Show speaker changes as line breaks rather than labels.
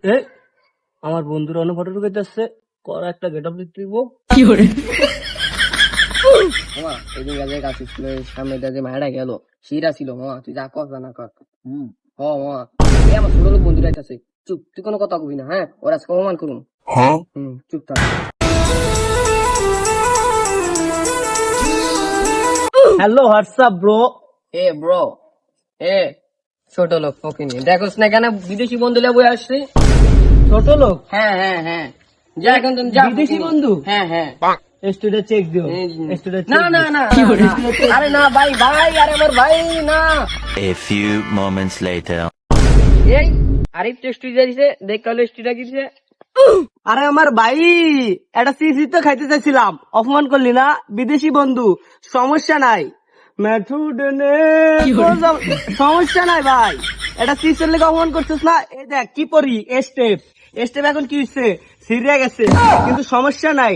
এ আমার বন্ধুর অন্য ফটো ঢুকাইতেছে, করা একটা গেট আপ দিতে দিব।
মামা এদিন গেলে গাছ স্কুলের সামনে দিয়ে যে মায়েরা গেল সিরা ছিল মামা, তুই যা কর না কর। হ মামা, এই আমার ছোট লোক বন্ধুরা আছে, চুপ, তুই কোনো কথা কবি না, হ্যাঁ? ওরা আজকে অপমান করুন। চুপ থাক।
Hello WhatsApp bro.
এ ব্রো, এ ছোট লোক ফকিনি, দেখোস না কেন বিদেশি বন্ধু লে বই আসছে?
ছোট লোক
হ্যাঁ হ্যাঁ হ্যাঁ, যা এখন তুমি যা।
বিদেশি বন্ধু?
হ্যাঁ হ্যাঁ।
স্টুডিও চেক দিও, স্টুডিও
না না না, আরে না ভাই ভাই, আরে আমার ভাই না।
A few moments later.
এই আরিফ টেস্টি দিয়েছে, দেখ কালো টেস্টিটা দিয়েছে।
আরে আমার ভাই, একটা সিসি তো খাইতে চাইছিলাম, অপমান করলি না। বিদেশি বন্ধু, সমস্যা নাই। সমস্যা নাই ভাই, এটা সিসের লেগে অপমান করছিস না। এই দেখ কি পরি, স্টেপ স্টেপ এখন কি হচ্ছে, সিরিয়া গেছে, কিন্তু সমস্যা নাই।